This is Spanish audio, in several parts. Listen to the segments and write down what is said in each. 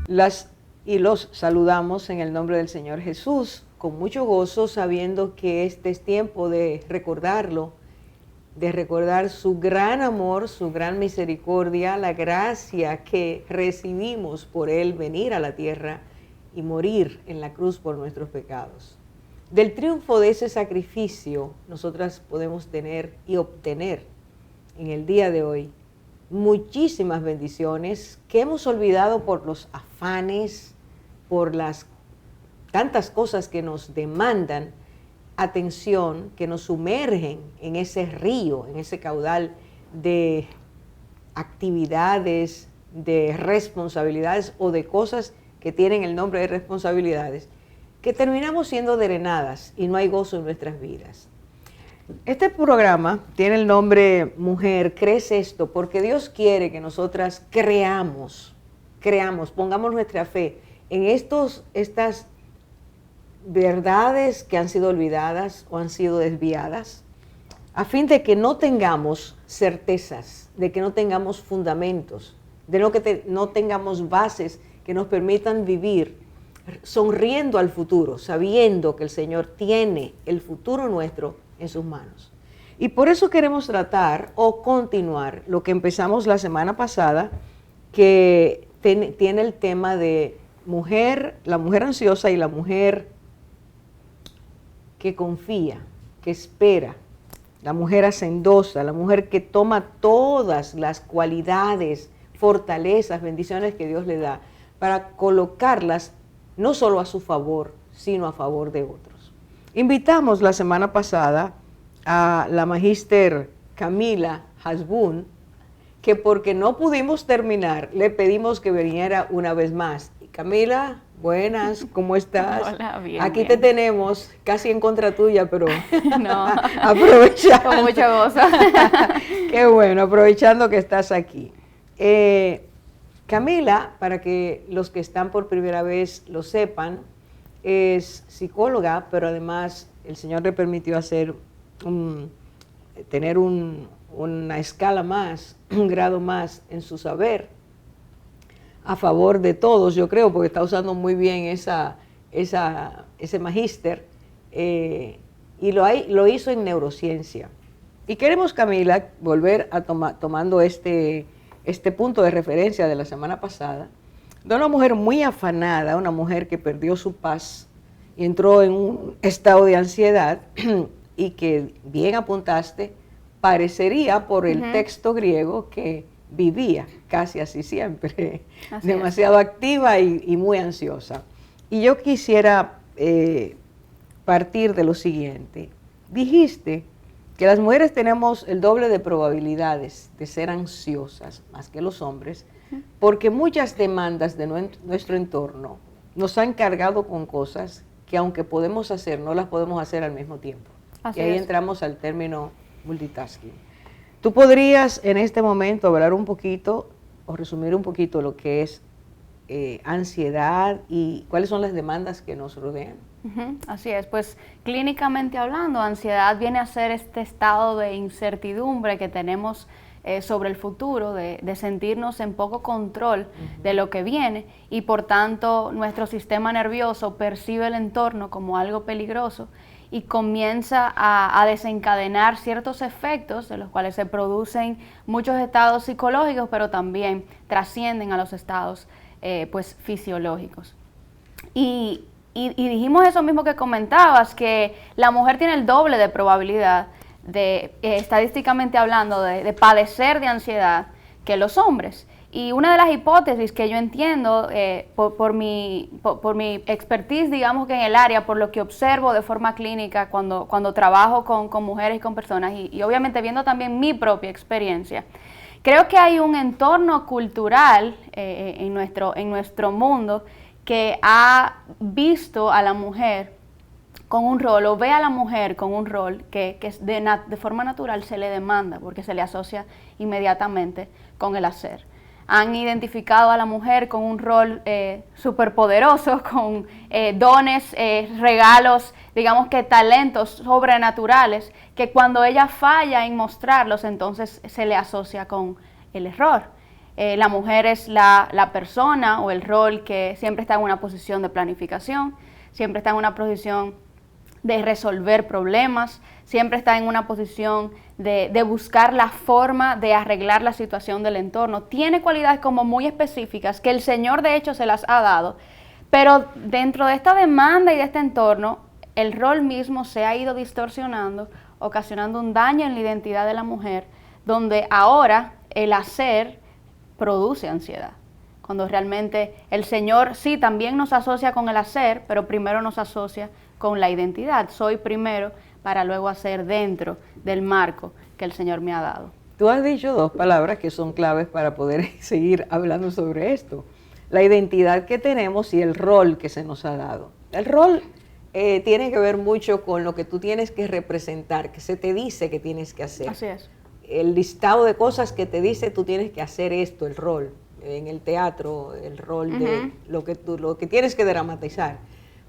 Las y los saludamos en el nombre del Señor Jesús, con mucho gozo, sabiendo que este es tiempo de recordarlo, de recordar su gran amor, su gran misericordia, la gracia que recibimos por Él venir a la tierra y morir en la cruz por nuestros pecados. Del triunfo de ese sacrificio, nosotras podemos tener y obtener en el día de hoy muchísimas bendiciones que hemos olvidado por los afanes, por las tantas cosas que nos demandan atención, que nos sumergen en ese río, en ese caudal de actividades, de responsabilidades o de cosas que tienen el nombre de responsabilidades, que terminamos siendo drenadas y no hay gozo en nuestras vidas. Este programa tiene el nombre Mujer, ¿crees esto? Porque Dios quiere que nosotras creamos, pongamos nuestra fe en estas verdades que han sido olvidadas o han sido desviadas, a fin de que no tengamos certezas, de que no tengamos fundamentos, de que no tengamos bases que nos permitan vivir sonriendo al futuro, sabiendo que el Señor tiene el futuro nuestro en sus manos. Y por eso queremos tratar o continuar lo que empezamos la semana pasada, que tiene el tema de la mujer ansiosa y la mujer que confía, que espera, la mujer hacendosa, la mujer que toma todas las cualidades, fortalezas, bendiciones que Dios le da para colocarlas no solo a su favor, sino a favor de otros. Invitamos la semana pasada a la magíster Camila Hasbun, que porque no pudimos terminar, le pedimos que viniera una vez más. Camila, buenas, ¿cómo estás? Hola, bien. Aquí bien. te tenemos, casi en contra tuya, pero no, aprovechando. Con mucho gozo. Qué bueno, aprovechando que estás aquí. Camila, para que los que están por primera vez lo sepan, es psicóloga, pero además el Señor le permitió tener una escala más, un grado más en su saber, a favor de todos, yo creo, porque está usando muy bien ese magíster, y lo hizo en neurociencia. Y queremos, Camila, volver a tomando este punto de referencia de la semana pasada, de una mujer muy afanada, una mujer que perdió su paz y entró en un estado de ansiedad y que, bien apuntaste, parecería por el texto griego que vivía casi así siempre, demasiado activa y muy ansiosa. Y yo quisiera partir de lo siguiente. Dijiste que las mujeres tenemos el doble de probabilidades de ser ansiosas, más que los hombres, porque muchas demandas de nuestro entorno nos han cargado con cosas que aunque podemos hacer, no las podemos hacer al mismo tiempo. Así y ahí es. entramos al término multitasking. ¿Tú podrías en este momento hablar un poquito o resumir un poquito lo que es ansiedad y cuáles son las demandas que nos rodean? Así es, pues clínicamente hablando, ansiedad viene a ser este estado de incertidumbre que tenemos sobre el futuro, de sentirnos en poco control de lo que viene y por tanto nuestro sistema nervioso percibe el entorno como algo peligroso y comienza a desencadenar ciertos efectos de los cuales se producen muchos estados psicológicos, pero también trascienden a los estados pues fisiológicos. Y dijimos eso mismo que comentabas, que la mujer tiene el doble de probabilidad de, estadísticamente hablando, de padecer de ansiedad que los hombres. Y una de las hipótesis que yo entiendo por mi expertise, digamos que en el área, por lo que observo de forma clínica cuando trabajo con mujeres y con personas, y obviamente viendo también mi propia experiencia, Creo que hay un entorno cultural en nuestro mundo que ha visto a la mujer con un rol, o ve a la mujer con un rol que de forma natural se le demanda, porque se le asocia inmediatamente con el hacer. Han identificado a la mujer con un rol superpoderoso, con dones, regalos, digamos que talentos sobrenaturales, que cuando ella falla en mostrarlos, entonces se le asocia con el error. La mujer es la persona o el rol que siempre está en una posición de planificación, siempre está en una posición de resolver problemas, siempre está en una posición de buscar la forma de arreglar la situación del entorno. Tiene cualidades como muy específicas que el Señor de hecho se las ha dado, pero dentro de esta demanda y de este entorno, el rol mismo se ha ido distorsionando, ocasionando un daño en la identidad de la mujer, donde ahora el hacer produce ansiedad. Cuando realmente el Señor sí también nos asocia con el hacer, pero primero nos asocia con la identidad. Soy primero para luego hacer dentro del marco que el Señor me ha dado. Tú has dicho dos palabras que son claves para poder seguir hablando sobre esto. La identidad que tenemos y el rol que se nos ha dado. El rol tiene que ver mucho con lo que tú tienes que representar, que se te dice que tienes que hacer. Así es. El listado de cosas que te dice tú tienes que hacer esto, el rol. En el teatro, el rol de lo que tienes que dramatizar.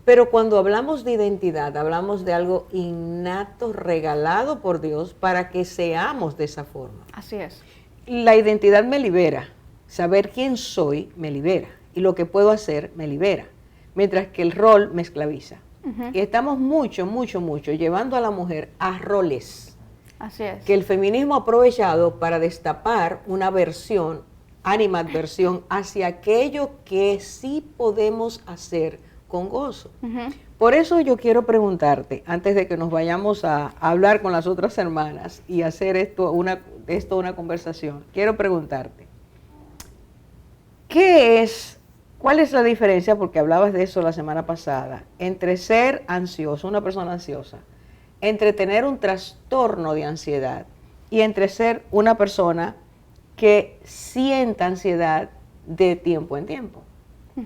Pero cuando hablamos de identidad, hablamos de algo innato, regalado por Dios para que seamos de esa forma. Así es. La identidad me libera. Saber quién soy me libera. Y lo que puedo hacer me libera. Mientras que el rol me esclaviza. Y estamos mucho llevando a la mujer a roles. Así es. Que el feminismo ha aprovechado para destapar una versión, animadversión, hacia aquello que sí podemos hacer con gozo. Por eso yo quiero preguntarte, antes de que nos vayamos a hablar con las otras hermanas y hacer esto una conversación, quiero preguntarte, ¿cuál es la diferencia, porque hablabas de eso la semana pasada, entre ser ansioso, una persona ansiosa, entre tener un trastorno de ansiedad y entre ser una persona que sienta ansiedad de tiempo en tiempo?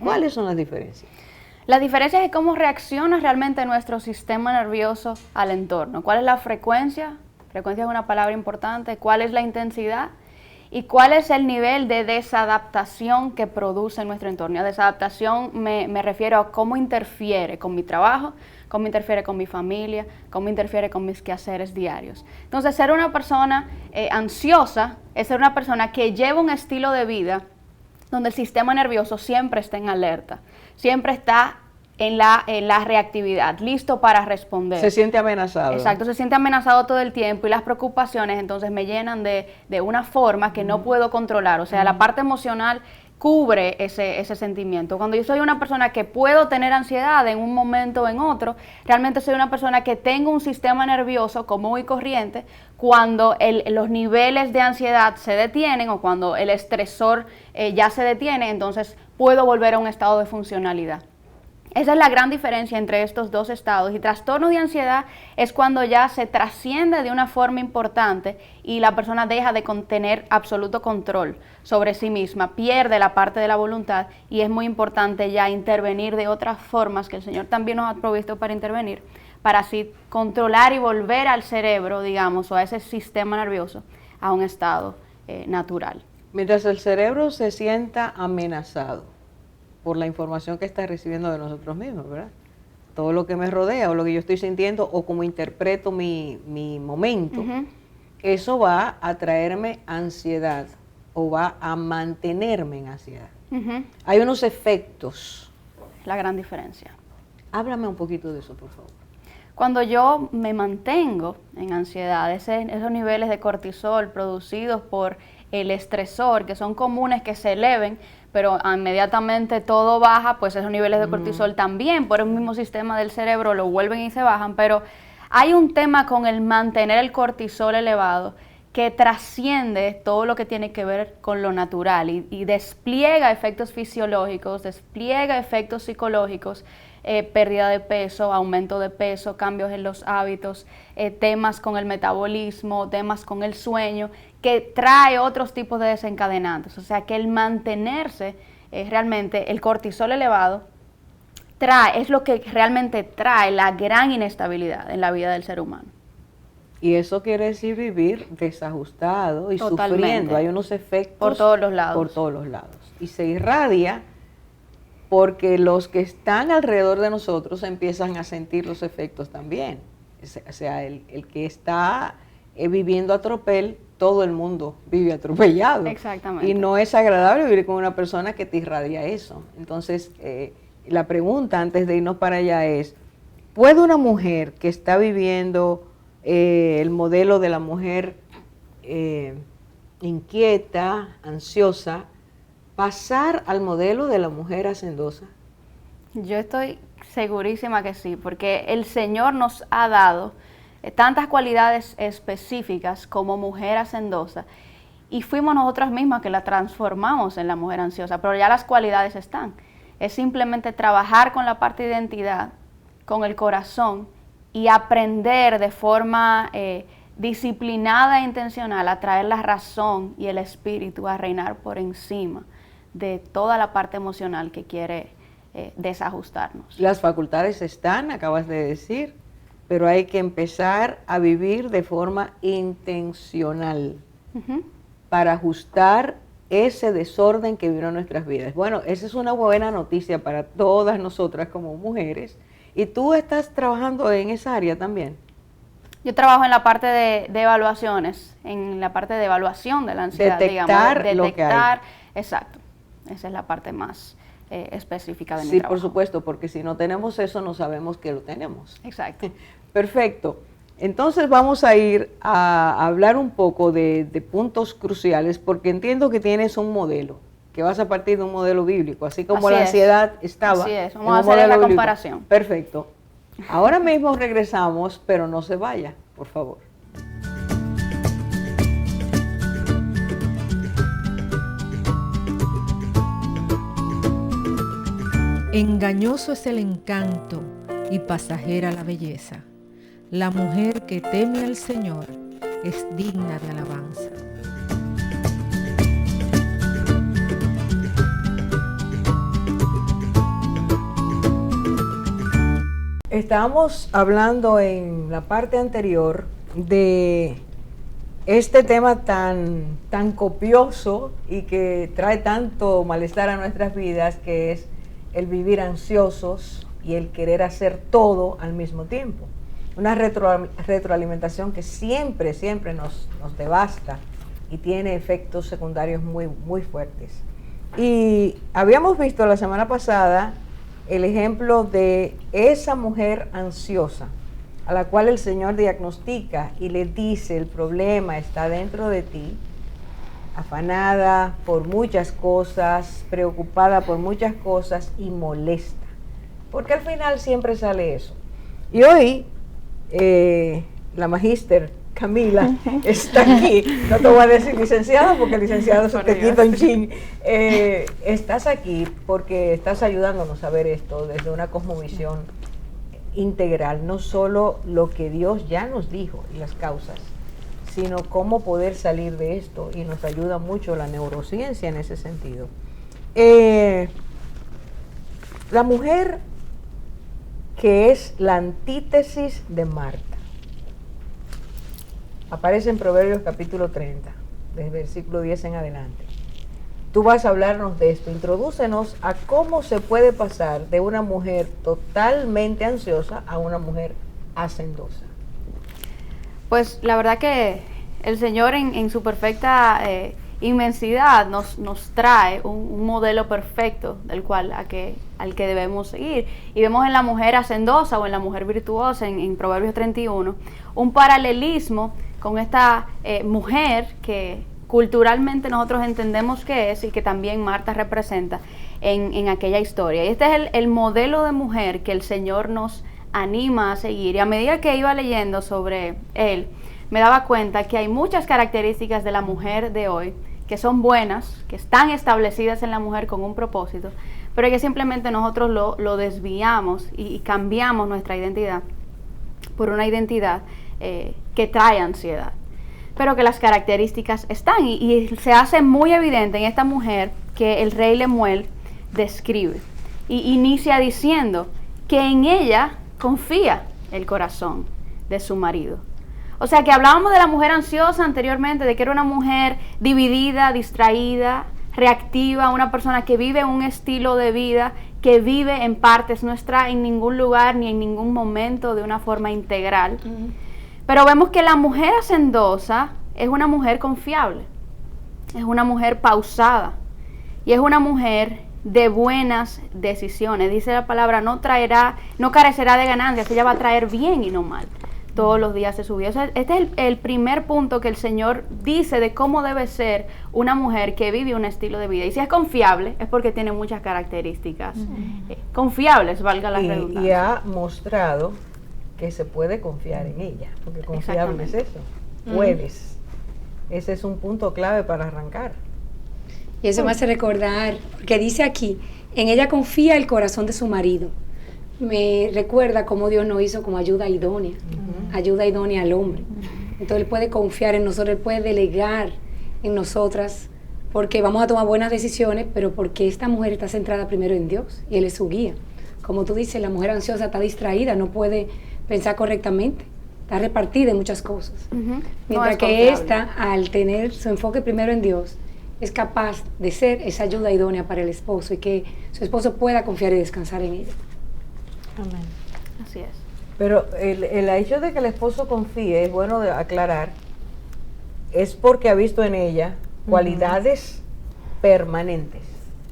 ¿Cuáles son las diferencias? La diferencia es cómo reacciona realmente nuestro sistema nervioso al entorno. ¿Cuál es la frecuencia? Frecuencia es una palabra importante. ¿Cuál es la intensidad? ¿Y cuál es el nivel de desadaptación que produce nuestro entorno? A desadaptación me refiero a cómo interfiere con mi trabajo, cómo interfiere con mi familia, cómo interfiere con mis quehaceres diarios. Entonces, ser una persona ansiosa es ser una persona que lleva un estilo de vida donde el sistema nervioso siempre está en alerta, siempre está en la reactividad, listo para responder. Se siente amenazado. Exacto, se siente amenazado todo el tiempo y las preocupaciones entonces me llenan de una forma que no puedo controlar. O sea, la parte emocional cubre ese sentimiento. Cuando yo soy una persona que puedo tener ansiedad en un momento o en otro, realmente soy una persona que tengo un sistema nervioso común y corriente. Cuando los niveles de ansiedad se detienen o cuando el estresor ya se detiene, entonces puedo volver a un estado de funcionalidad. Esa es la gran diferencia entre estos dos estados. Y trastorno de ansiedad es cuando ya se trasciende de una forma importante y la persona deja de tener absoluto control sobre sí misma, pierde la parte de la voluntad y es muy importante ya intervenir de otras formas que el Señor también nos ha provisto para intervenir, para así controlar y volver al cerebro, digamos, o a ese sistema nervioso a un estado natural. Mientras el cerebro se sienta amenazado por la información que está recibiendo de nosotros mismos, ¿verdad? Todo lo que me rodea o lo que yo estoy sintiendo o como interpreto mi momento, eso va a traerme ansiedad o va a mantenerme en ansiedad. Hay unos efectos. La gran diferencia. Háblame un poquito de eso, por favor. Cuando yo me mantengo en ansiedad, esos niveles de cortisol producidos por el estresor, que son comunes que se eleven, pero inmediatamente todo baja, pues esos niveles de cortisol también por el mismo sistema del cerebro lo vuelven y se bajan, pero hay un tema con el mantener el cortisol elevado que trasciende todo lo que tiene que ver con lo natural y despliega efectos fisiológicos, despliega efectos psicológicos, pérdida de peso, aumento de peso, cambios en los hábitos, temas con el metabolismo, temas con el sueño, que trae otros tipos de desencadenantes. O sea que el mantenerse realmente el cortisol elevado es lo que realmente trae la gran inestabilidad en la vida del ser humano. Y eso quiere decir vivir desajustado y sufriendo. Hay unos efectos por todos los lados. Por todos los lados. Y se irradia porque los que están alrededor de nosotros empiezan a sentir los efectos también. O sea, el que está viviendo a tropel, todo el mundo vive atropellado. Exactamente. Y no es agradable vivir con una persona que te irradia eso. Entonces, la pregunta antes de irnos para allá es, ¿puede una mujer que está viviendo el modelo de la mujer inquieta, ansiosa, pasar al modelo de la mujer hacendosa? Yo estoy segurísima que sí, porque el Señor nos ha dado tantas cualidades específicas como mujer hacendosa, y fuimos nosotras mismas que la transformamos en la mujer ansiosa, pero ya las cualidades están. Es simplemente trabajar con la parte de identidad, con el corazón, y aprender de forma disciplinada e intencional a traer la razón y el espíritu a reinar por encima de toda la parte emocional que quiere desajustarnos. Las facultades están, acabas de decir, pero hay que empezar a vivir de forma intencional para ajustar ese desorden que vino en nuestras vidas. Bueno, esa es una buena noticia para todas nosotras como mujeres. ¿Y tú estás trabajando en esa área también? Yo trabajo en la parte de evaluaciones, en la parte de evaluación de la ansiedad, detectar digamos. Lo que hay. Exacto. Esa es la parte más específica de mi trabajo. Sí, por supuesto, porque si no tenemos eso, no sabemos que lo tenemos. Exacto. Perfecto. Entonces vamos a ir a hablar un poco de puntos cruciales, porque entiendo que tienes un modelo, que vas a partir de un modelo bíblico, así como la ansiedad estaba. Así es, vamos a hacer la comparación. Perfecto. Ahora mismo regresamos, pero no se vaya, por favor. Engañoso es el encanto y pasajera la belleza. La mujer que teme al Señor es digna de alabanza. Estábamos hablando en la parte anterior de este tema tan copioso y que trae tanto malestar a nuestras vidas, que es el vivir ansiosos y el querer hacer todo al mismo tiempo. Una retroalimentación que siempre nos devasta y tiene efectos secundarios muy fuertes. Y habíamos visto la semana pasada el ejemplo de esa mujer ansiosa a la cual el Señor diagnostica y le dice: el problema está dentro de ti, afanada por muchas cosas, preocupada por muchas cosas y molesta, porque al final siempre sale eso. Y hoy la magíster Camila está aquí. No te voy a decir licenciado, porque el licenciado se te quita un chin. Estás aquí porque estás ayudándonos a ver esto desde una cosmovisión integral, no solo lo que Dios ya nos dijo y las causas, sino cómo poder salir de esto, y nos ayuda mucho la neurociencia en ese sentido. La mujer que es la antítesis de Marta aparece en Proverbios capítulo 30, desde versículo 10 en adelante. Tú vas a hablarnos de esto. Introdúcenos a cómo se puede pasar de una mujer totalmente ansiosa a una mujer hacendosa. Pues la verdad que el Señor en su perfecta inmensidad nos trae un modelo perfecto del cual al que debemos seguir. Y vemos en la mujer hacendosa o en la mujer virtuosa en Proverbios 31 un paralelismo con esta mujer que culturalmente nosotros entendemos que es, y que también Marta representa en aquella historia. Y este es el modelo de mujer que el Señor nos anima a seguir. Y a medida que iba leyendo sobre él, me daba cuenta que hay muchas características de la mujer de hoy que son buenas, que están establecidas en la mujer con un propósito, pero que simplemente nosotros lo desviamos y cambiamos nuestra identidad por una identidad que trae ansiedad. pero que las características están y se hace muy evidente en esta mujer que el rey Lemuel describe. Y inicia diciendo que en ella confía el corazón de su marido. O sea que hablábamos de la mujer ansiosa anteriormente, de que era una mujer dividida, distraída, reactiva, una persona que vive un estilo de vida, que vive en partes, no está en ningún lugar ni en ningún momento de una forma integral. Pero vemos que la mujer hacendosa es una mujer confiable, es una mujer pausada y es una mujer de buenas decisiones. Dice la palabra, no carecerá de ganancias, ella va a traer bien y no mal todos los días de su vida. O sea, este es el primer punto que el Señor dice de cómo debe ser una mujer que vive un estilo de vida. Y si es confiable, es porque tiene muchas características confiables, valga la redundancia. Y ha mostrado que se puede confiar en ella, porque confiable es eso. Puedes. Ese es un punto clave para arrancar. Y eso me hace recordar, que dice aquí, en ella confía el corazón de su marido. Me recuerda cómo Dios nos hizo como ayuda idónea, ayuda idónea al hombre. Entonces Él puede confiar en nosotros, Él puede delegar en nosotras, porque vamos a tomar buenas decisiones, pero porque esta mujer está centrada primero en Dios, y Él es su guía. Como tú dices, la mujer ansiosa está distraída, no puede pensar correctamente, está repartida en muchas cosas. Mientras que esta, al tener su enfoque primero en Dios, es capaz de ser esa ayuda idónea para el esposo, y que su esposo pueda confiar y descansar en ella. Amén. Así es. Pero el hecho de que el esposo confíe, es bueno de aclarar, es porque ha visto en ella cualidades permanentes.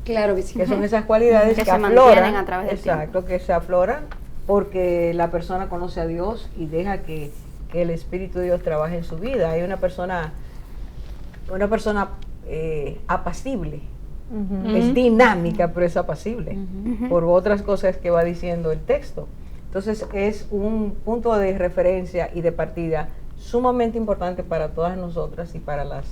Claro que sí. Que son esas cualidades que se afloran, mantienen a través del exacto, que se afloran porque la persona conoce a Dios y deja que el Espíritu de Dios trabaje en su vida. Hay una persona apacible. Es dinámica, pero es apacible por otras cosas que va diciendo el texto. Entonces es un punto de referencia y de partida sumamente importante para todas nosotras y para las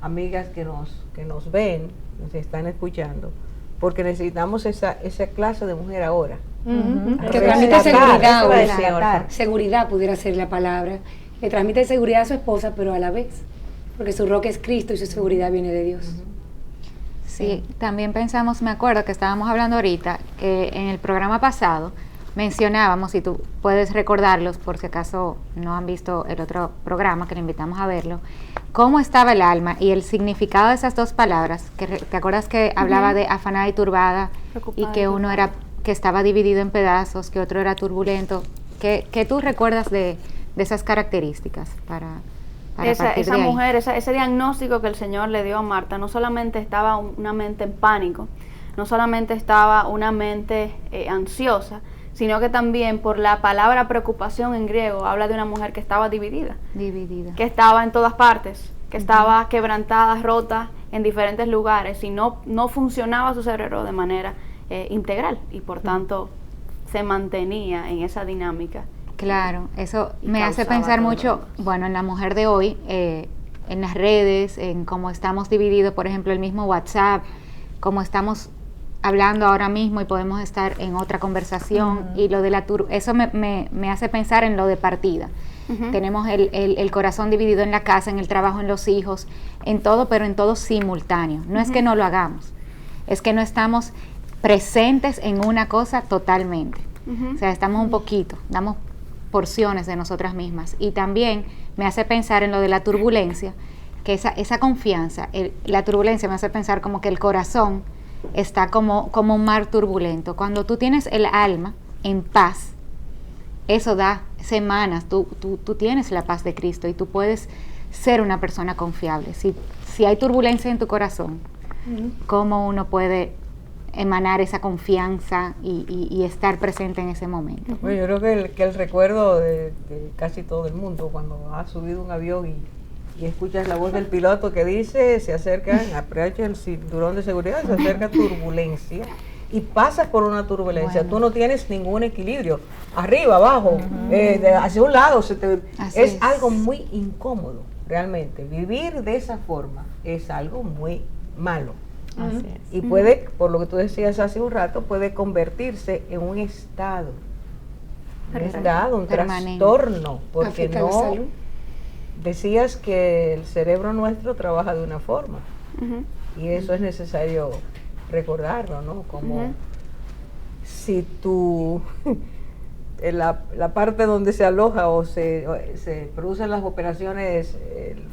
amigas que nos ven, nos están escuchando, porque necesitamos esa clase de mujer ahora. Que transmite seguridad, seguridad pudiera ser la palabra, que transmite seguridad a su esposa, pero a la vez, porque su roca es Cristo y su seguridad viene de Dios. Sí, también pensamos, me acuerdo que estábamos hablando ahorita, que en el programa pasado mencionábamos, y tú puedes recordarlos por si acaso no han visto el otro programa, que le invitamos a verlo, cómo estaba el alma y el significado de esas dos palabras, que ¿te acuerdas que hablaba de afanada y turbada? Preocupada, y que uno era, que estaba dividido en pedazos, que otro era turbulento? ¿Qué tú recuerdas de esas características para esa mujer, ese diagnóstico que el Señor le dio a Marta? No solamente estaba una mente en pánico, no solamente estaba una mente ansiosa, sino que también por la palabra preocupación en griego habla de una mujer que estaba dividida, que estaba en todas partes, que estaba quebrantada, rota en diferentes lugares y no funcionaba su cerebro de manera integral y por tanto se mantenía en esa dinámica. Claro, eso me hace pensar mucho, bueno, en la mujer de hoy, en las redes, en cómo estamos divididos, por ejemplo, el mismo WhatsApp, cómo estamos hablando ahora mismo y podemos estar en otra conversación, y lo de eso me hace pensar en lo de partida. Tenemos el corazón dividido en la casa, en el trabajo, en los hijos, en todo, pero en todo simultáneo. No es que no lo hagamos, es que no estamos presentes en una cosa totalmente. O sea, estamos un poquito, damos porciones de nosotras mismas. Y también me hace pensar en lo de la turbulencia, que esa confianza, la turbulencia me hace pensar como que el corazón está como un mar turbulento. Cuando tú tienes el alma en paz, eso da semanas, tú tienes la paz de Cristo y tú puedes ser una persona confiable. Si hay turbulencia en tu corazón, ¿cómo uno puede emanar esa confianza y estar presente en ese momento? Bueno, yo creo que el recuerdo de casi todo el mundo, cuando has subido un avión y escuchas la voz del piloto que dice, se acerca, aprecia el cinturón de seguridad, se acerca turbulencia, y pasas por una turbulencia, bueno, tú no tienes ningún equilibrio, arriba, abajo, hacia un lado, es algo muy incómodo, realmente. Vivir de esa forma es algo muy malo. Así es. Y puede, por lo que tú decías hace un rato, puede convertirse en un estado, un trastorno, porque no decías que el cerebro nuestro trabaja de una forma, y eso es necesario recordarlo, ¿no? Como si tú, la parte donde se aloja o se producen las operaciones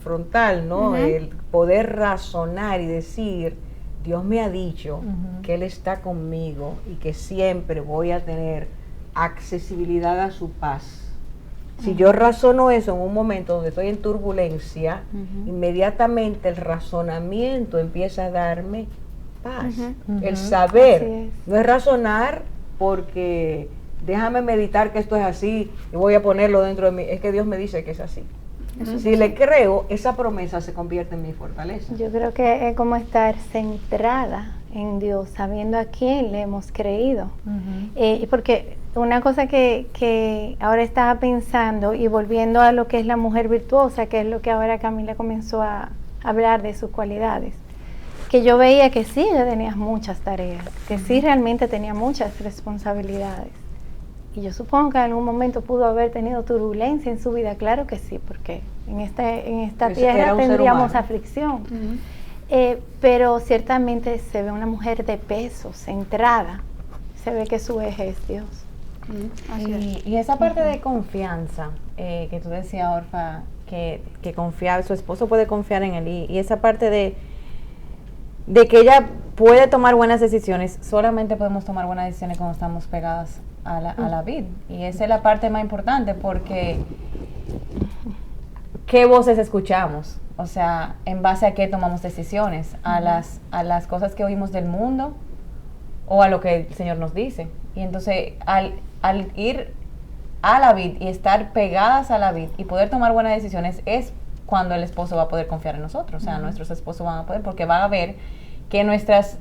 frontal, ¿no? El poder razonar y decir, Dios me ha dicho que Él está conmigo y que siempre voy a tener accesibilidad a su paz. Si yo razono eso en un momento donde estoy en turbulencia, inmediatamente el razonamiento empieza a darme paz. El saber, no es razonar porque déjame meditar que esto es así y voy a ponerlo dentro de mí, es que Dios me dice que es así. Si le creo, esa promesa se convierte en mi fortaleza. Yo creo que es como estar centrada en Dios, sabiendo a quién le hemos creído. Porque una cosa que ahora estaba pensando y volviendo a lo que es la mujer virtuosa, que es lo que ahora Camila comenzó a hablar de sus cualidades, que yo veía que sí, ella tenía muchas tareas, que sí realmente tenía muchas responsabilidades. Y yo supongo que en algún momento pudo haber tenido turbulencia en su vida, claro que sí, porque en esta tierra tendríamos aflicción. Pero ciertamente se ve una mujer de peso, centrada, se ve que su eje es Dios. Y esa parte de confianza que tú decías, Orfa, que confiaba, su esposo puede confiar en él, y esa parte de que ella puede tomar buenas decisiones, solamente podemos tomar buenas decisiones cuando estamos pegadas a la vid, y esa es la parte más importante, porque ¿qué voces escuchamos? O sea, ¿en base a qué tomamos decisiones? ¿A las cosas que oímos del mundo o a lo que el Señor nos dice? Y entonces, al ir a la vid y estar pegadas a la vid y poder tomar buenas decisiones, es cuando el esposo va a poder confiar en nosotros. O sea, nuestros esposos van a poder, porque van a ver que nuestras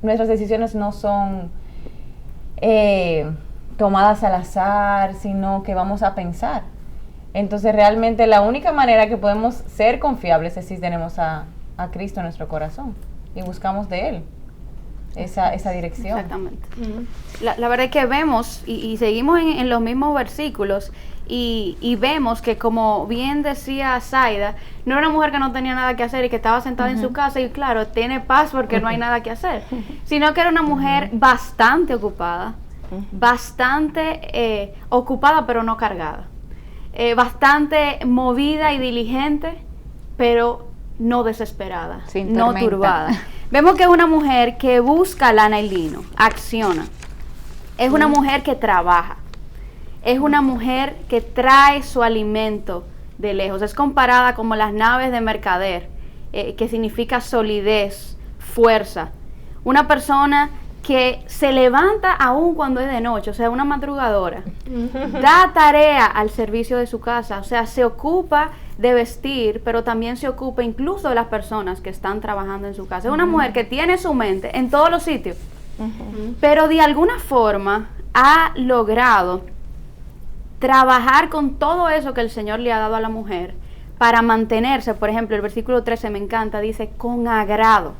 decisiones no son tomadas al azar, sino que vamos a pensar. Entonces, realmente la única manera que podemos ser confiables es si tenemos a Cristo en nuestro corazón y buscamos de Él esa dirección. Exactamente. La verdad es que vemos y seguimos en los mismos versículos y vemos que, como bien decía Zaida, no era una mujer que no tenía nada que hacer y que estaba sentada en su casa y claro, tiene paz porque no hay nada que hacer, sino que era una mujer bastante ocupada, bastante ocupada pero no cargada, bastante movida y diligente pero no desesperada, no turbada. Vemos que es una mujer que busca lana y lino, acciona. Es una mujer que trabaja. Es una mujer que trae su alimento de lejos. Es comparada como las naves de mercader, que significa solidez, fuerza. Una persona que se levanta aún cuando es de noche, o sea, una madrugadora. Da tarea al servicio de su casa, o sea, se ocupa de vestir, pero también se ocupa incluso de las personas que están trabajando en su casa. Es una mujer que tiene su mente en todos los sitios, pero de alguna forma ha logrado trabajar con todo eso que el Señor le ha dado a la mujer para mantenerse. Por ejemplo, el versículo 13 me encanta, dice, con agrado,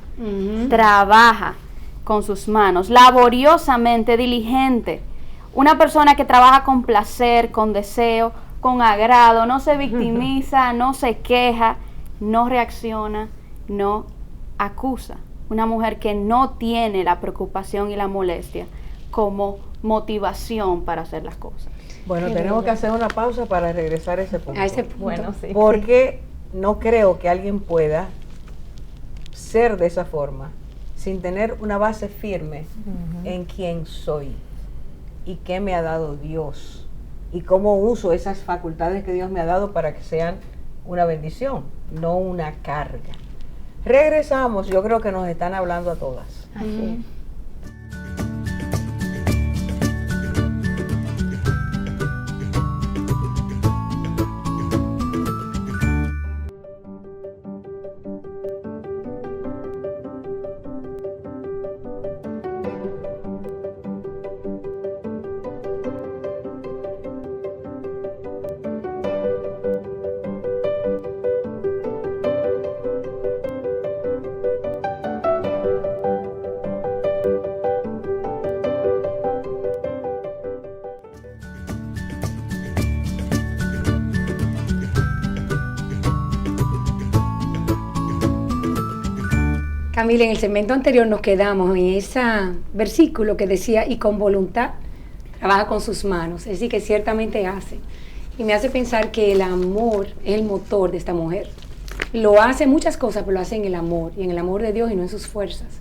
trabaja con sus manos, laboriosamente, diligente. Una persona que trabaja con placer, con deseo, con agrado, no se victimiza, no se queja, no reacciona, no acusa. Una mujer que no tiene la preocupación y la molestia como motivación para hacer las cosas. Bueno, tenemos que hacer una pausa para regresar a ese punto. A ese punto. Bueno, sí. Porque no creo que alguien pueda ser de esa forma sin tener una base firme en quién soy y qué me ha dado Dios y cómo uso esas facultades que Dios me ha dado para que sean una bendición, no una carga. Regresamos, yo creo que nos están hablando a todas. Así es. Camila, en el segmento anterior nos quedamos en ese versículo que decía, y con voluntad trabaja con sus manos, es decir, que ciertamente hace. Y me hace pensar que el amor es el motor de esta mujer. Lo hace muchas cosas, pero lo hace en el amor, y en el amor de Dios y no en sus fuerzas.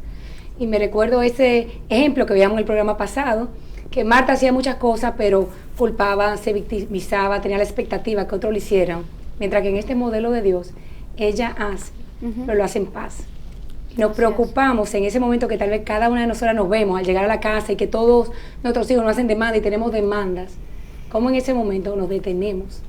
Y me recuerdo ese ejemplo que veíamos en el programa pasado, que Marta hacía muchas cosas, pero culpaba, se victimizaba, tenía la expectativa que otros lo hicieran. Mientras que en este modelo de Dios, ella hace, pero lo hace en paz. Nos preocupamos en ese momento que tal vez cada una de nosotras nos vemos al llegar a la casa y que todos nuestros hijos nos hacen demanda y tenemos demandas. ¿Cómo en ese momento nos detenemos?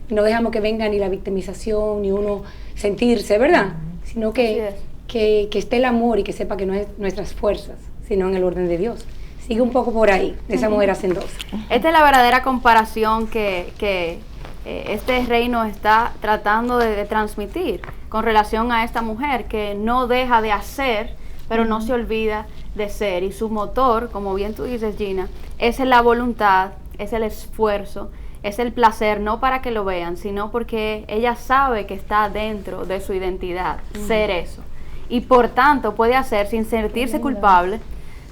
Y no dejamos que venga ni la victimización, ni uno sentirse, ¿verdad? Sino que esté el amor y que sepa que no es nuestras fuerzas, sino en el orden de Dios. Sigue un poco por ahí, de esa mujer hacendosa. Esta es la verdadera comparación que este rey nos está tratando de transmitir con relación a esta mujer que no deja de hacer, pero no se olvida de ser. Y su motor, como bien tú dices, Gina, es la voluntad, es el esfuerzo, es el placer, no para que lo vean, sino porque ella sabe que está dentro de su identidad, ser eso. Y por tanto puede hacer sin sentirse culpable,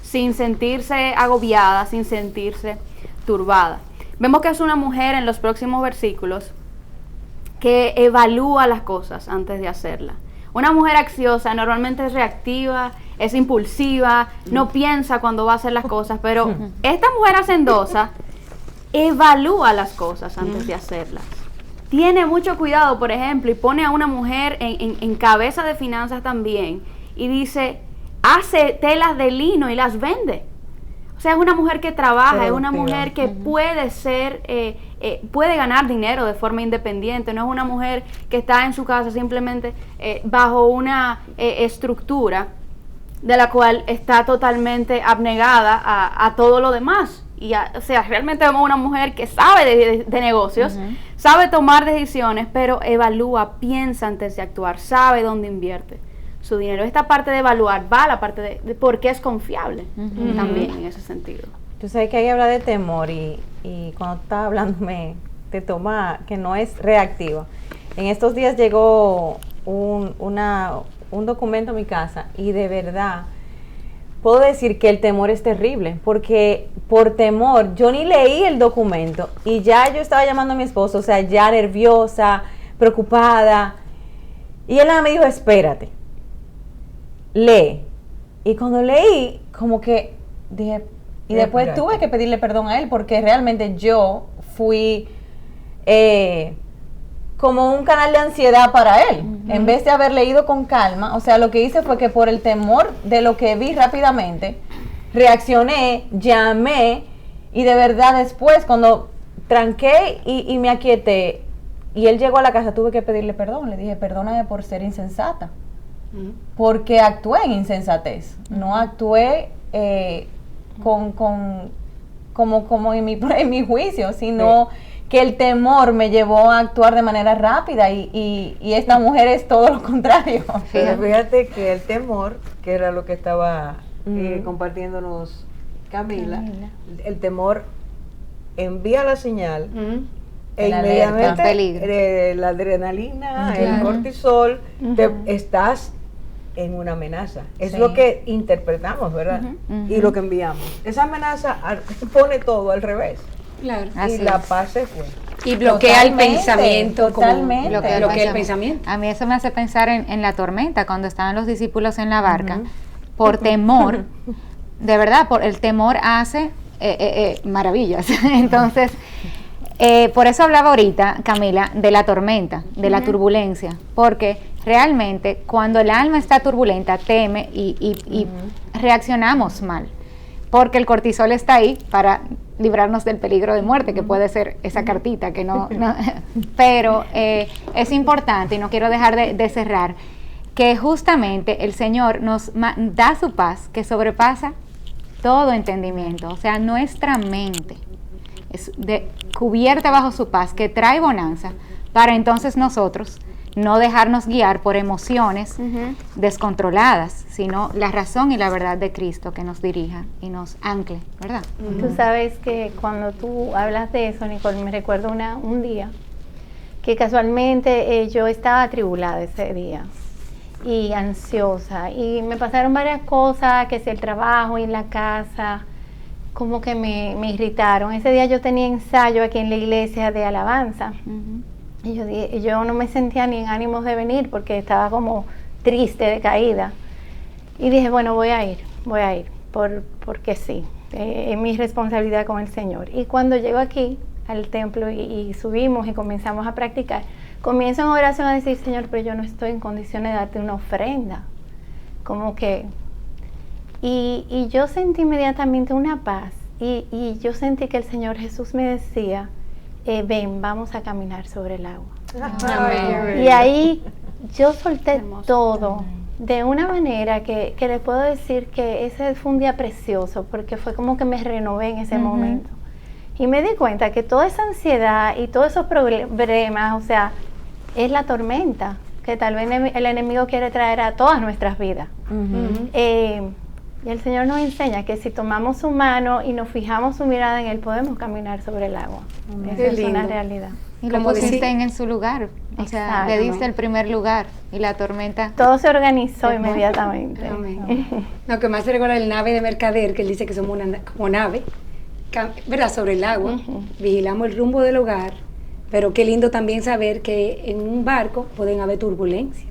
sin sentirse agobiada, sin sentirse turbada. Vemos que es una mujer en los próximos versículos que evalúa las cosas antes de hacerlas. Una mujer ansiosa normalmente es reactiva, es impulsiva, no piensa cuando va a hacer las cosas, pero esta mujer hacendosa evalúa las cosas antes de hacerlas. Tiene mucho cuidado, por ejemplo, y pone a una mujer en cabeza de finanzas también, y dice, hace telas de lino y las vende. O sea, es una mujer que trabaja, es una mujer que puede ser, puede ganar dinero de forma independiente, no es una mujer que está en su casa simplemente bajo una estructura de la cual está totalmente abnegada a todo lo demás. O sea, realmente vemos una mujer que sabe de negocios, sabe tomar decisiones, pero evalúa, piensa antes de actuar, sabe dónde invierte su dinero. Esta parte de evaluar va a la parte de por qué es confiable también en ese sentido. Tú sabes que ahí habla de temor y cuando estás hablando te toma que no es reactiva. En estos días llegó un documento a mi casa y de verdad puedo decir que el temor es terrible, porque por temor yo ni leí el documento y ya yo estaba llamando a mi esposo, o sea, ya nerviosa, preocupada, y él me dijo, espérate, lee. Y cuando leí, como que dije, y después tuve que pedirle perdón a él, porque realmente yo fui como un canal de ansiedad para él, en vez de haber leído con calma. O sea, lo que hice fue que por el temor de lo que vi rápidamente, reaccioné, llamé, y de verdad después cuando tranqué y me aquieté, y él llegó a la casa, tuve que pedirle perdón. Le dije, perdóname por ser insensata, porque actué en insensatez, no actué como en mi juicio, sino que el temor me llevó a actuar de manera rápida y esta mujer es todo lo contrario. Fíjate que el temor, que era lo que estaba compartiéndonos Camila, el temor envía la señal e inmediatamente la adrenalina, el cortisol, estás en una amenaza. Es lo que interpretamos, ¿verdad? Y lo que enviamos. Esa amenaza pone todo al revés. Claro. Y la paz se fue. Y bloquea el pensamiento. Totalmente. Bloquea el pensamiento. A mí eso me hace pensar en la tormenta, cuando estaban los discípulos en la barca, por temor, de verdad, por el temor hace maravillas. Entonces, por eso hablaba ahorita, Camila, de la tormenta, de la turbulencia, porque realmente cuando el alma está turbulenta, teme y reaccionamos mal, porque el cortisol está ahí para librarnos del peligro de muerte, que puede ser esa cartita que no pero es importante, y no quiero dejar de cerrar, que justamente el Señor nos da su paz que sobrepasa todo entendimiento. O sea, nuestra mente es cubierta bajo su paz, que trae bonanza, para entonces nosotros no dejarnos guiar por emociones descontroladas, sino la razón y la verdad de Cristo que nos dirija y nos ancle, ¿verdad? Tú sabes que cuando tú hablas de eso, Nicole, me recuerdo un día que casualmente yo estaba atribulada ese día. y ansiosa. Y me pasaron varias cosas, que si el trabajo y en la casa, como que me irritaron. Ese día yo tenía ensayo aquí en la iglesia de alabanza. Y yo no me sentía ni en ánimos de venir porque estaba como triste, decaída. Y dije, bueno, voy a ir, porque sí, es mi responsabilidad con el Señor. Y cuando llego aquí al templo y subimos y comenzamos a practicar, comienzo en oración a decir, Señor, pero yo no estoy en condiciones de darte una ofrenda. Como que... Y yo sentí inmediatamente una paz. Y yo sentí que el Señor Jesús me decía, ven, vamos a caminar sobre el agua. Amén. Y ahí yo solté todo de una manera que les puedo decir que ese fue un día precioso, porque fue como que me renové en ese momento. Y me di cuenta que toda esa ansiedad y todos esos problemas, o sea, es la tormenta que tal vez el enemigo quiere traer a todas nuestras vidas. Y el Señor nos enseña que si tomamos su mano y nos fijamos su mirada en Él, podemos caminar sobre el agua. Esa es una realidad. Y lo pusiste en su lugar, o sea, le diste el primer lugar y la tormenta... Todo se organizó inmediatamente. Amén. Lo que más se recuerda el nave de mercader, que él dice que somos como nave, ¿verdad? Sobre el agua, vigilamos el rumbo del hogar, pero qué lindo también saber que en un barco pueden haber turbulencias.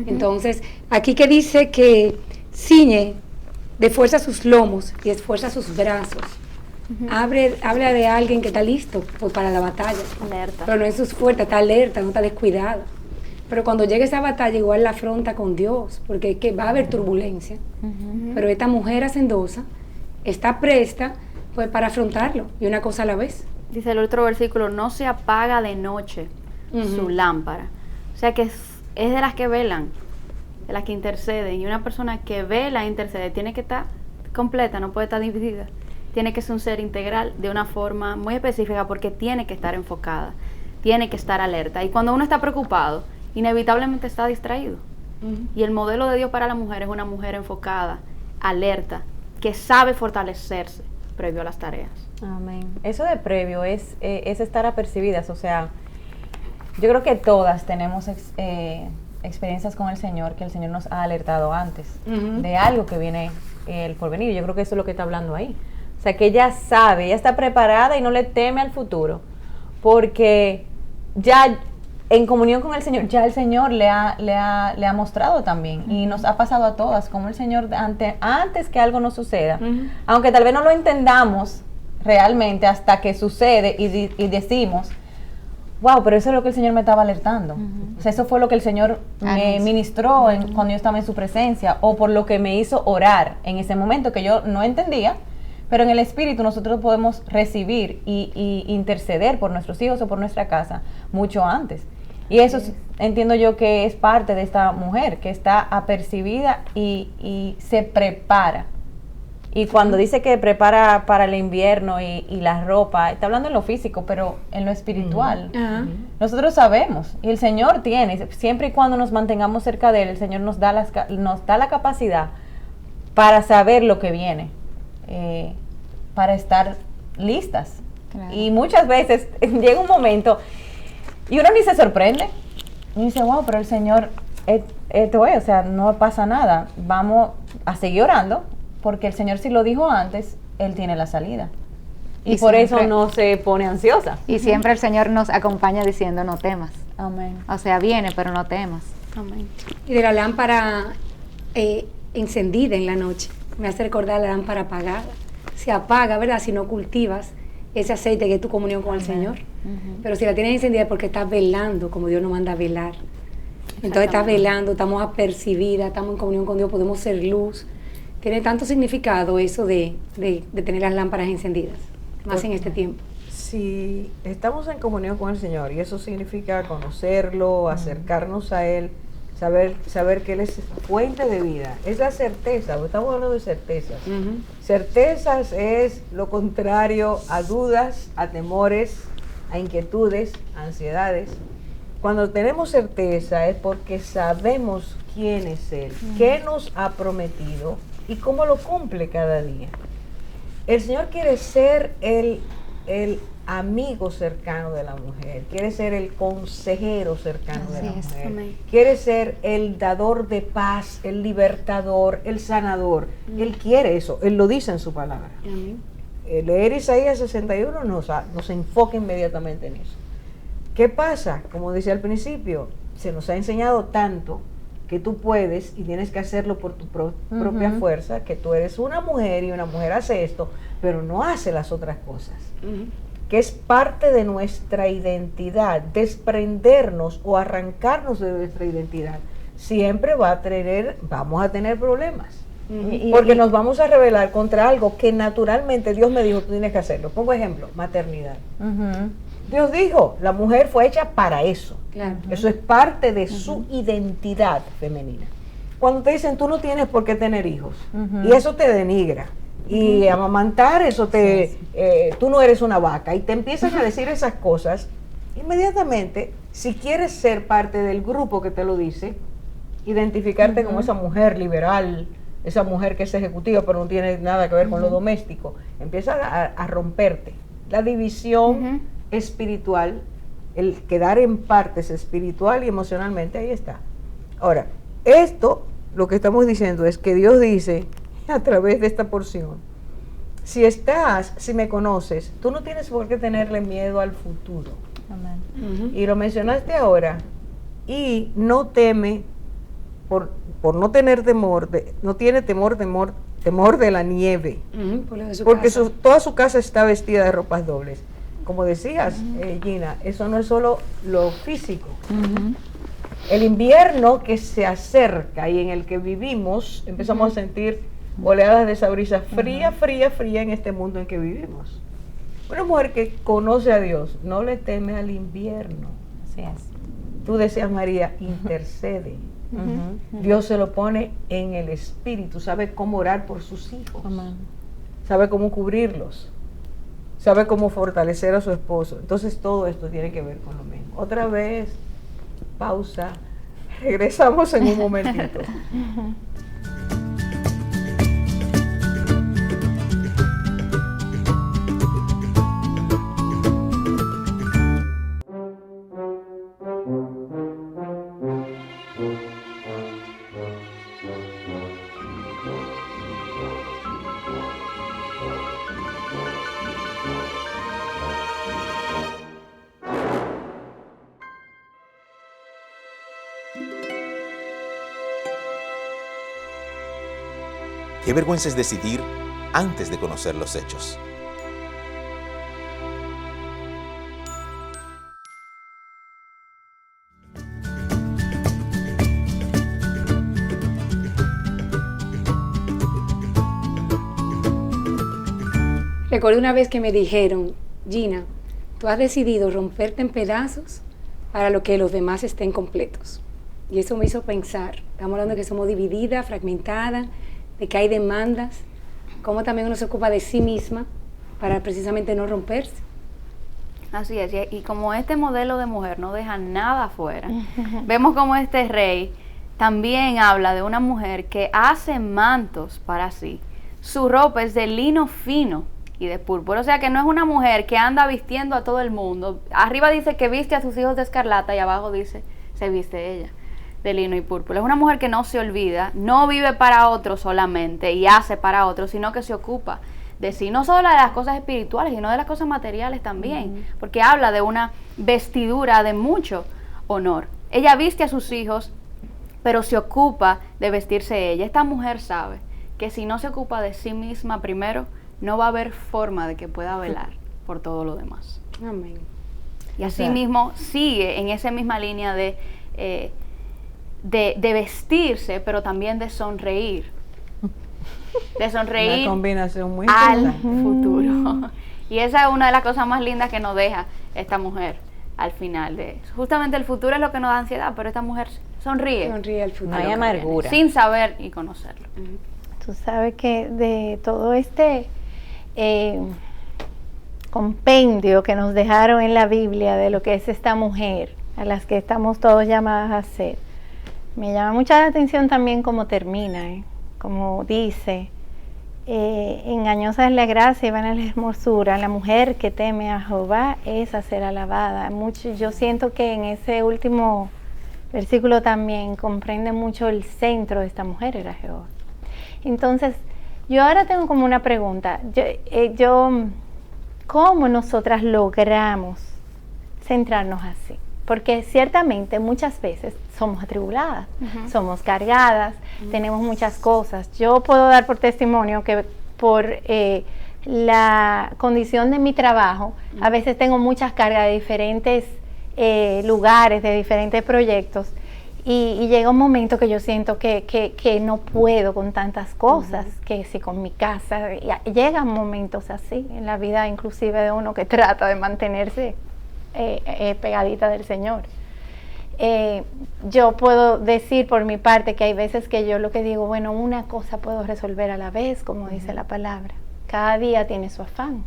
Entonces, aquí que dice que ciñe de fuerza sus lomos y esfuerza sus brazos. Habla de alguien que está listo para la batalla. Alerta. Pero no en sus fuerzas, está alerta, no está descuidada. Pero cuando llegue esa batalla, igual la afronta con Dios, porque es que va a haber turbulencia. Pero esta mujer hacendosa está presta pues para afrontarlo, y una cosa a la vez. Dice el otro versículo, no se apaga de noche su lámpara. O sea que es de las que velan, de las que interceden. Y una persona que vela e intercede tiene que estar completa, no puede estar dividida. Tiene que ser un ser integral de una forma muy específica porque tiene que estar enfocada, tiene que estar alerta. Y cuando uno está preocupado, inevitablemente está distraído. Y el modelo de Dios para la mujer es una mujer enfocada, alerta, que sabe fortalecerse previo a las tareas. Amén. Eso de previo es estar apercibidas, o sea, yo creo que todas tenemos experiencias con el Señor, que el Señor nos ha alertado antes de algo que viene el porvenir. Yo creo que eso es lo que está hablando ahí. O sea, que ella sabe, ella está preparada y no le teme al futuro, porque ya en comunión con el Señor, ya el Señor le ha mostrado también, y nos ha pasado a todas, como el Señor antes que algo nos suceda, aunque tal vez no lo entendamos realmente hasta que sucede y decimos, wow, pero eso es lo que el Señor me estaba alertando. O sea, eso fue lo que el Señor me ministró cuando yo estaba en su presencia, o por lo que me hizo orar en ese momento que yo no entendía. Pero en el Espíritu nosotros podemos recibir y interceder por nuestros hijos o por nuestra casa mucho antes. Y eso entiendo yo que es parte de esta mujer, que está apercibida y se prepara. Y cuando dice que prepara para el invierno y la ropa, está hablando en lo físico, pero en lo espiritual. Nosotros sabemos, y el Señor tiene, siempre y cuando nos mantengamos cerca de Él, el Señor nos da la capacidad para saber lo que viene. Para estar listas. Claro. Y muchas veces llega un momento y uno ni se sorprende y dice, wow, pero el Señor esto es, o sea, no pasa nada, vamos a seguir orando porque el Señor, si lo dijo antes, Él tiene la salida y por eso no se pone ansiosa. Y siempre el Señor nos acompaña diciendo, no temas. Amén. O sea, viene, pero no temas. Amén. Y de la lámpara encendida en la noche, me hace recordar la lámpara apagada. Se apaga, ¿verdad? Si no cultivas ese aceite que es tu comunión con el Señor. Pero si la tienes encendida es porque estás velando, como Dios nos manda a velar. Entonces estás velando, estamos apercibidas, estamos en comunión con Dios, podemos ser luz. Tiene tanto significado eso de tener las lámparas encendidas, más en este tiempo. Si estamos en comunión con el Señor, y eso significa conocerlo, acercarnos a Él, saber que Él es fuente de vida, es la certeza, estamos hablando de certezas. Certezas es lo contrario a dudas, a temores, a inquietudes, a ansiedades. Cuando tenemos certeza es porque sabemos quién es Él, qué nos ha prometido y cómo lo cumple cada día. El Señor quiere ser el amigo cercano de la mujer, quiere ser el consejero cercano de la mujer, amén. quiere ser el dador de paz, el libertador, el sanador. Él quiere eso, Él lo dice en su palabra. Leer Isaías 61 nos enfoca inmediatamente en eso. ¿Qué pasa? Como decía al principio, se nos ha enseñado tanto que tú puedes y tienes que hacerlo por tu propia fuerza, que tú eres una mujer y una mujer hace esto, pero no hace las otras cosas. Que es parte de nuestra identidad, desprendernos o arrancarnos de nuestra identidad, siempre vamos a tener problemas. Porque nos vamos a rebelar contra algo que naturalmente Dios me dijo, tú tienes que hacerlo. Pongo ejemplo, maternidad. Dios dijo, la mujer fue hecha para eso. Claro. Eso es parte de su identidad femenina. Cuando te dicen, tú no tienes por qué tener hijos, y eso te denigra, y amamantar, eso tú no eres una vaca, y te empiezan a decir esas cosas, inmediatamente, si quieres ser parte del grupo que te lo dice, identificarte como esa mujer liberal, esa mujer que es ejecutiva pero no tiene nada que ver con lo doméstico, empieza a romperte. La división espiritual, el quedar en partes espiritual y emocionalmente, ahí está. Ahora, esto, lo que estamos diciendo es que Dios dice, a través de esta porción, si me conoces, tú no tienes por qué tenerle miedo al futuro. Amén. Y lo mencionaste ahora, y no teme, por no tener temor, no tiene temor de la nieve, porque toda su casa está vestida de ropas dobles. Como decías, Gina, eso no es solo lo físico. El invierno que se acerca y en el que vivimos, empezamos a sentir oleadas de esa brisa fría en este mundo en que vivimos. Una mujer que conoce a Dios no le teme al invierno. Así es. Tú decías, María, intercede. Dios se lo pone en el espíritu, sabe cómo orar por sus hijos, sabe cómo cubrirlos, sabe cómo fortalecer a su esposo. Entonces todo esto tiene que ver con lo mismo. Otra vez, pausa, regresamos en un momentito. Qué vergüenza es decidir antes de conocer los hechos. Recuerdo una vez que me dijeron, Gina, tú has decidido romperte en pedazos para lo que los demás estén completos. Y eso me hizo pensar, estamos hablando de que somos divididas, fragmentadas, de que hay demandas, cómo también uno se ocupa de sí misma para precisamente no romperse. Así es, y como este modelo de mujer no deja nada afuera, vemos como este rey también habla de una mujer que hace mantos para sí. Su ropa es de lino fino y de púrpura, o sea que no es una mujer que anda vistiendo a todo el mundo. Arriba dice que viste a sus hijos de escarlata y abajo dice, se viste ella de lino y púrpura. Es una mujer que no se olvida, no vive para otros solamente y hace para otros, sino que se ocupa de sí, no solo de las cosas espirituales, sino de las cosas materiales también, porque habla de una vestidura de mucho honor. Ella viste a sus hijos, pero se ocupa de vestirse ella. Esta mujer sabe que si no se ocupa de sí misma primero, no va a haber forma de que pueda velar por todo lo demás. Amén. Y así mismo sigue en esa misma línea de vestirse, pero también de sonreír. De sonreír. Una combinación muy al linda. futuro. Y esa es una de las cosas más lindas que nos deja esta mujer al final de eso. Justamente el futuro es lo que nos da ansiedad, pero esta mujer sonríe. Sonríe al futuro. No hay amargura. Sin saber y conocerlo. Tú sabes que de todo este compendio que nos dejaron en la Biblia de lo que es esta mujer, a las que estamos todos llamadas a ser, me llama mucha la atención también cómo termina, como dice, engañosa es la gracia y vana la hermosura. La mujer que teme a Jehová, esa será alabada. Yo siento que en ese último versículo también comprende mucho el centro de esta mujer era Jehová. Entonces, yo ahora tengo como una pregunta. ¿Cómo nosotras logramos centrarnos así? Porque ciertamente muchas veces somos atribuladas, somos cargadas, tenemos muchas cosas. Yo puedo dar por testimonio que por la condición de mi trabajo, a veces tengo muchas cargas de diferentes lugares, de diferentes proyectos, y llega un momento que yo siento que no puedo con tantas cosas, que si con mi casa, llegan momentos así en la vida inclusive de uno que trata de mantenerse pegadita del Señor. Yo puedo decir por mi parte que hay veces que yo lo que digo, bueno, una cosa puedo resolver a la vez, como dice la palabra. Cada día tiene su afán.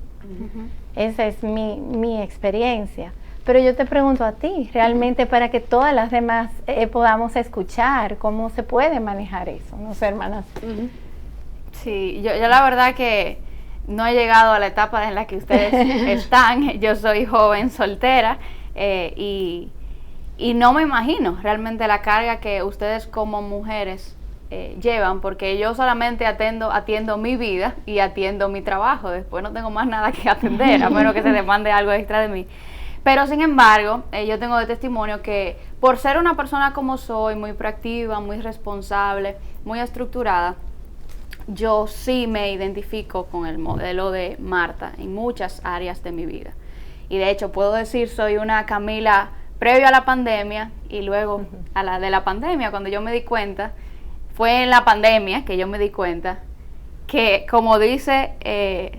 Esa es mi experiencia. Pero yo te pregunto a ti, realmente para que todas las demás podamos escuchar cómo se puede manejar eso, ¿no sé, hermanas? Sí, yo la verdad que no he llegado a la etapa en la que ustedes están. Yo soy joven, soltera, y no me imagino realmente la carga que ustedes como mujeres llevan, porque yo solamente atiendo mi vida y atiendo mi trabajo. Después no tengo más nada que atender, a menos que se demande algo extra de mí. Pero sin embargo, yo tengo de testimonio que por ser una persona como soy, muy proactiva, muy responsable, muy estructurada, yo sí me identifico con el modelo de Marta en muchas áreas de mi vida. Y de hecho puedo decir, soy una Camila previo a la pandemia y luego a la de la pandemia. Cuando yo me di cuenta, fue en la pandemia que yo me di cuenta que, como dice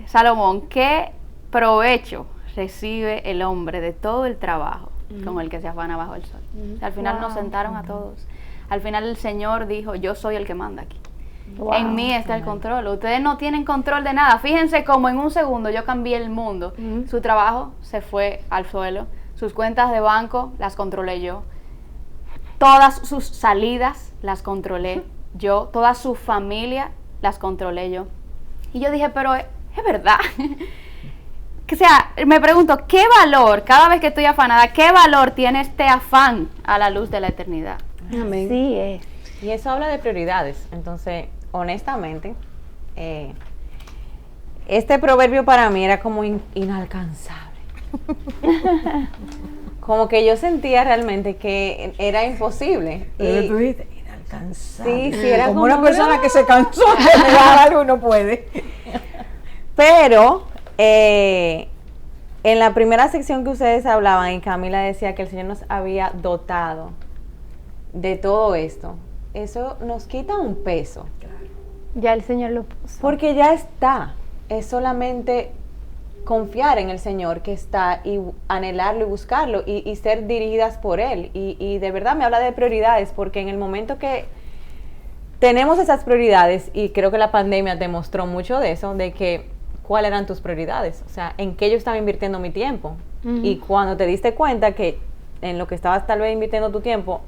Salomón, qué provecho recibe el hombre de todo el trabajo con el que se afana bajo el sol. O sea, al final nos sentaron a todos. Al final el Señor dijo, yo soy el que manda aquí. En mí está el control. Ustedes no tienen control de nada. Fíjense cómo en un segundo yo cambié el mundo. Su trabajo se fue al suelo. Sus cuentas de banco las controlé yo. Todas sus salidas las controlé yo. Toda su familia las controlé yo. Y yo dije, pero es verdad. O sea, me pregunto, ¿qué valor, cada vez que estoy afanada, qué valor tiene este afán a la luz de la eternidad? Amén. Sí es. Y eso habla de prioridades. Entonces, honestamente, este proverbio para mí era como inalcanzable. Como que yo sentía realmente que era imposible. Pero tú dijiste, inalcanzable. Sí, era como una persona que se cansó de negar algo y no puede. Pero en la primera sección que ustedes hablaban, y Camila decía que el Señor nos había dotado de todo esto, eso nos quita un peso. Ya el Señor lo puso. Porque ya está. Es solamente confiar en el Señor que está y anhelarlo y buscarlo y ser dirigidas por Él. Y de verdad me habla de prioridades, porque en el momento que tenemos esas prioridades, y creo que la pandemia demostró mucho de eso, de que cuáles eran tus prioridades, o sea, en qué yo estaba invirtiendo mi tiempo. Y cuando te diste cuenta que en lo que estabas tal vez invirtiendo tu tiempo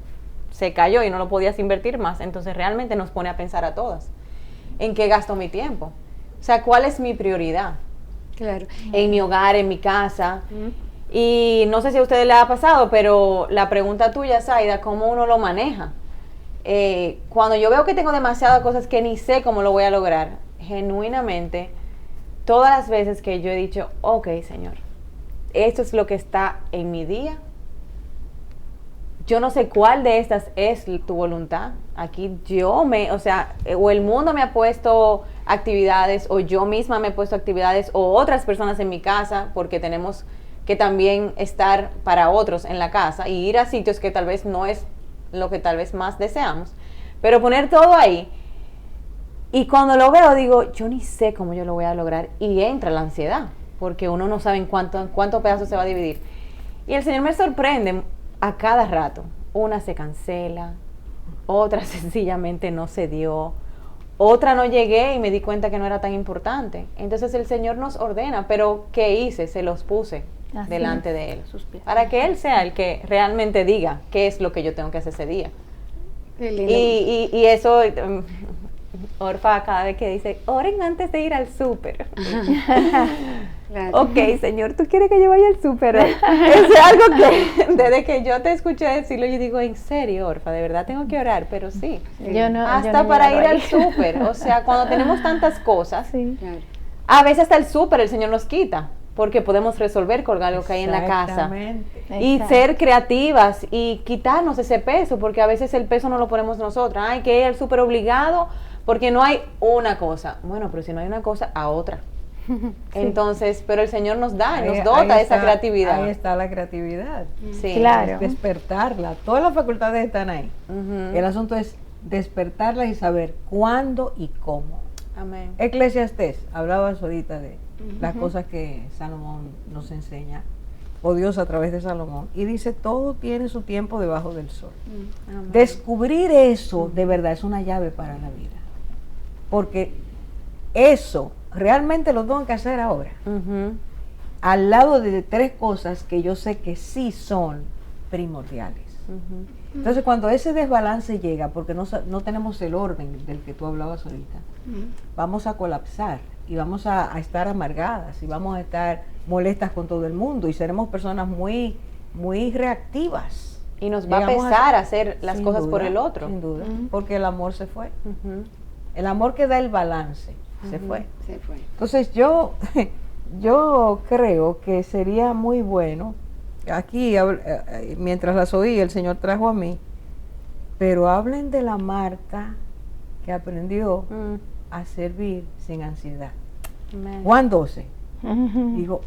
se cayó y no lo podías invertir más, entonces realmente nos pone a pensar a todas, ¿en qué gasto mi tiempo? O sea, ¿cuál es mi prioridad? Claro. En mi hogar, en mi casa. Y no sé si a ustedes les ha pasado, pero la pregunta tuya, Zaida, ¿cómo uno lo maneja? Cuando yo veo que tengo demasiadas cosas que ni sé cómo lo voy a lograr, genuinamente, todas las veces que yo he dicho, ok, Señor, esto es lo que está en mi día, yo no sé cuál de estas es tu voluntad. Aquí o el mundo me ha puesto actividades, o yo misma me he puesto actividades, o otras personas en mi casa, porque tenemos que también estar para otros en la casa y ir a sitios que tal vez no es lo que tal vez más deseamos, pero poner todo ahí. Y cuando lo veo digo, yo ni sé cómo yo lo voy a lograr, y entra la ansiedad, porque uno no sabe en cuántos pedazos se va a dividir. Y el Señor me sorprende a cada rato. Una se cancela, otra sencillamente no se dio, otra no llegué y me di cuenta que no era tan importante. Entonces el Señor nos ordena, pero ¿qué hice? Se los puse delante de Él, para que Él sea el que realmente diga qué es lo que yo tengo que hacer ese día. Qué lindo. Y eso Orfa cada vez que dice, oren antes de ir al súper. Claro. Ok, Señor, ¿tú quieres que yo vaya al súper? Es algo que desde que yo te escuché decirlo, yo digo, en serio, Orfa, de verdad tengo que orar, pero sí. Hasta para ir al súper. O sea, cuando tenemos tantas cosas, Claro. a veces hasta el súper el Señor nos quita, porque podemos resolver con algo que hay en la casa. Exactamente. Y Exacto. ser creativas y quitarnos ese peso, porque a veces el peso no lo ponemos nosotras. Hay que ir al súper obligado porque no hay una cosa. Bueno, pero si no hay una cosa, a otra. Entonces, pero el Señor nos da, nos dota de esa creatividad. Ahí está la creatividad. Sí. Claro. Despertarla. Todas las facultades están ahí. Ujú. El asunto es despertarlas y saber cuándo y cómo. Amén. Eclesiastés, hablabas ahorita de las cosas que Salomón nos enseña, o Dios a través de Salomón, y dice, todo tiene su tiempo debajo del sol. Amén. Descubrir eso de verdad es una llave para la vida, porque eso realmente lo tengo que hacer ahora, Ujú. al lado de 3 cosas que yo sé que sí son primordiales. Ujú. Entonces, cuando ese desbalance llega, porque no tenemos el orden del que tú hablabas ahorita, vamos a colapsar y vamos a estar amargadas y vamos a estar molestas con todo el mundo y seremos personas muy, muy reactivas. Y nos va a Llegamos pesar hacer las sin cosas duda, por el otro. Sin duda, porque el amor se fue. Ujú. El amor que da el balance se fue. Se fue. Entonces yo creo que sería muy bueno, aquí mientras las oí, el Señor trajo a mí, pero hablen de la Marta que aprendió Mm. a servir sin ansiedad. Amén. Juan 12, Ujú. digo,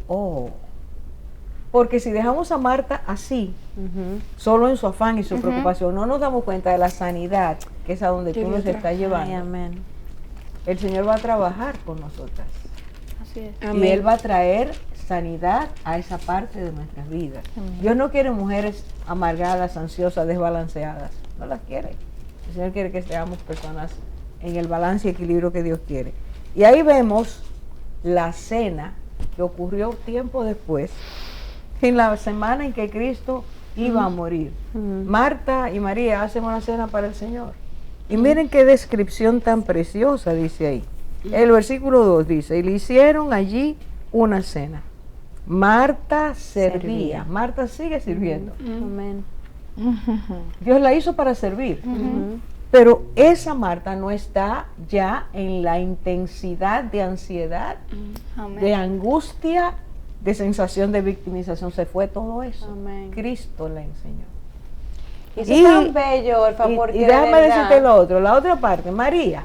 porque si dejamos a Marta así, Ujú. solo en su afán y su preocupación, no nos damos cuenta de la sanidad, que es a donde Que tú Dios nos estás Ay, llevando. amén. El Señor va a trabajar con nosotras. Así es. Y Él va a traer sanidad a esa parte de nuestras vidas. Dios no quiere mujeres amargadas, ansiosas, desbalanceadas. No las quiere. El Señor quiere que seamos personas en el balance y equilibrio que Dios quiere. Y ahí vemos la cena que ocurrió tiempo después, en la semana en que Cristo iba a morir. Marta y María hacen una cena para el Señor. Y miren qué descripción tan preciosa dice ahí. El versículo 2 dice, y le hicieron allí una cena. Marta servía. Marta sigue sirviendo. Amén. Dios la hizo para servir. Pero esa Marta no está ya en la intensidad de ansiedad, Amén. de angustia, de sensación de victimización. Se fue todo eso. Amén. Cristo la enseñó. Y eso es tan bello, Orfa, porque y déjame de verdad- decirte lo otro, la otra parte, María,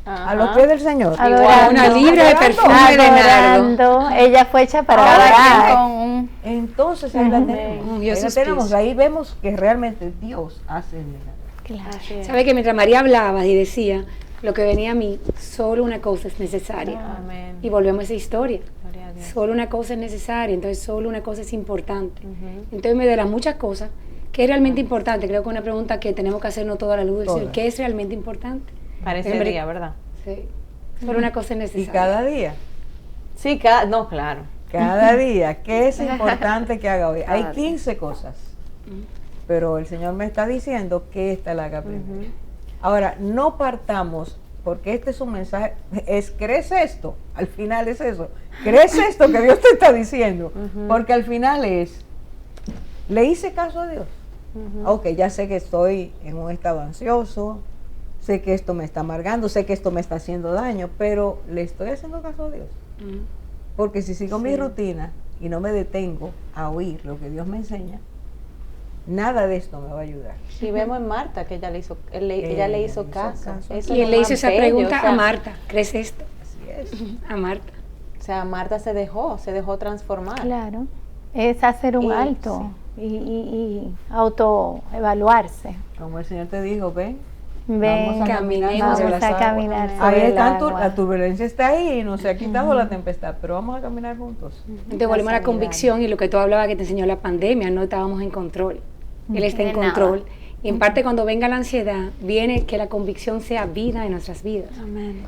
Ajá. a los pies del Señor. Adorando. Una libra de perfume de nardo. Adorando. Ella fue hecha para Cada adorar. quien con un Entonces ahí la tenemos. Dios Ahí la sus tenemos. pies. Ahí vemos que realmente Dios hace el milagro. Claro. así es. ¿Sabe que mientras María hablaba y decía lo que venía a mí, solo una cosa es necesaria? Amén. Y volvemos a esa historia. Gloria a Dios. Solo una cosa es necesaria, entonces solo una cosa es importante. Ujú. Entonces, me de las muchas cosas, ¿qué es realmente importante? Creo que es una pregunta que tenemos que hacernos toda la luz del Señor. Todas. ¿Qué es realmente importante? Parece Hombre, día, ¿verdad? Sí. Solo una cosa es Y necesaria. cada día, Sí, no, claro. cada día, ¿qué es importante que haga hoy? Hay Cada día. 15 cosas, pero el Señor me está diciendo que esta la haga primero. Ahora, no partamos, porque este es un mensaje, ¿crees esto? Al final es eso. ¿Crees esto que Dios te está diciendo? Porque al final es, ¿le hice caso a Dios? Ok, ya sé que estoy en un estado ansioso, sé que esto me está amargando, sé que esto me está haciendo daño, pero ¿le estoy haciendo caso a Dios? Porque si sigo mi rutina y no me detengo a oír lo que Dios me enseña, nada de esto me va a ayudar. Y vemos en Marta que ella le hizo, ella le hizo caso. Eso Y es él lo le más hizo esa bello, pregunta o sea, a Marta. ¿Crees esto? Así es. A Marta. O sea, Marta se dejó transformar. Claro. Es hacer un Y- alto y autoevaluarse. Como el Señor te dijo, ven, Ven, vamos a caminar caminemos sobre vamos las a aguas. caminar Ahí sobre el está, agua. la turbulencia está ahí y no se ha quitado la tempestad, pero vamos a caminar juntos. Entonces volvemos a la convicción y lo que tú hablabas que te enseñó la pandemia, no estábamos en control. Él está en De nada. control. Y en parte cuando venga la ansiedad, viene que la convicción sea vida en nuestras vidas. Amén.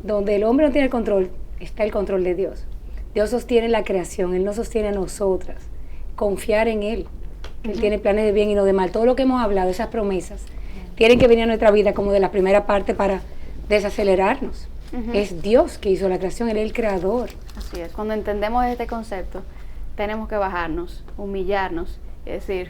Donde el hombre no tiene el control, está el control de Dios. Dios sostiene la creación, Él nos sostiene a nosotras. Confiar en Él, que Él tiene planes de bien y no de mal. Todo lo que hemos hablado, esas promesas, tienen que venir a nuestra vida como de la primera parte para desacelerarnos. Es Dios que hizo la creación, Él es el creador. Así es, cuando entendemos este concepto, tenemos que bajarnos, humillarnos y decir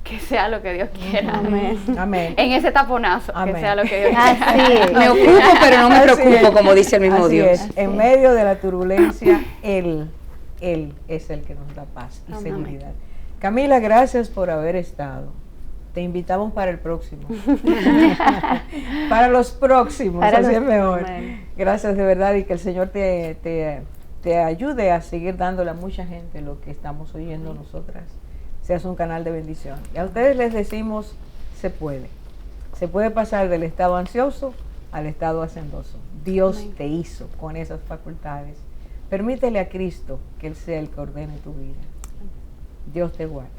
que sea lo que Dios quiera. Amén. Amén. En ese taponazo, Amén. que sea lo que Dios quiera. Así es. Me ocupo, pero no me Así preocupo, es. como dice el mismo Así Dios. es. En medio de la turbulencia, Él es el que nos da paz y Amén. seguridad. Camila, gracias por haber estado. Te invitamos para el próximo. Para los próximos, Para así los- es mejor. Amén. Gracias de verdad y que el Señor te ayude a seguir dándole a mucha gente lo que estamos oyendo nosotras. Seas un canal de bendición. Y a ustedes les decimos, se puede. Se puede pasar del estado ansioso al estado hacendoso. Dios te hizo con esas facultades. Permítele a Cristo que Él sea el que ordene tu vida. Dios te guarde.